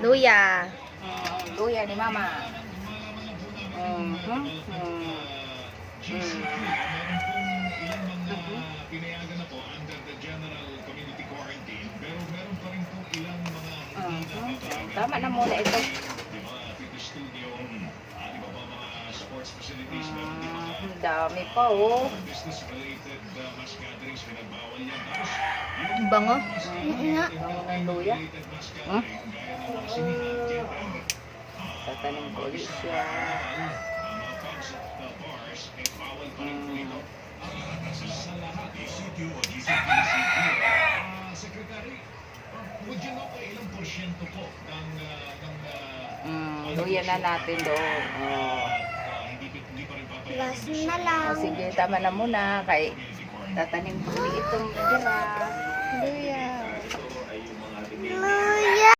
Luya. Luya ni Mama. Pinayagan na po under the general community quarantine, pero meron pa rin po ilang mga Tama na muna ito. di ba, fitness studio, di ba mga sports facilities, meron din mga Ang dami pa oh. business-related mass gatherings, pinagbawal yan. Tapos, Ang bango. Nga. Ang ng luya. related mass gathering, gaya ng mga sinihan, theater, Tatanim ko ulit siya. mga pubs at bars, bawal pa rin po ito. Sa lahat, sitio o GCPCQ, Secretary, would you know ilang porsyento po ng Luya na natin doon. hindi pa rin papayag Last na lang. Sige, tama na muna. Kay tatanim ko ulit itong dira. Luya.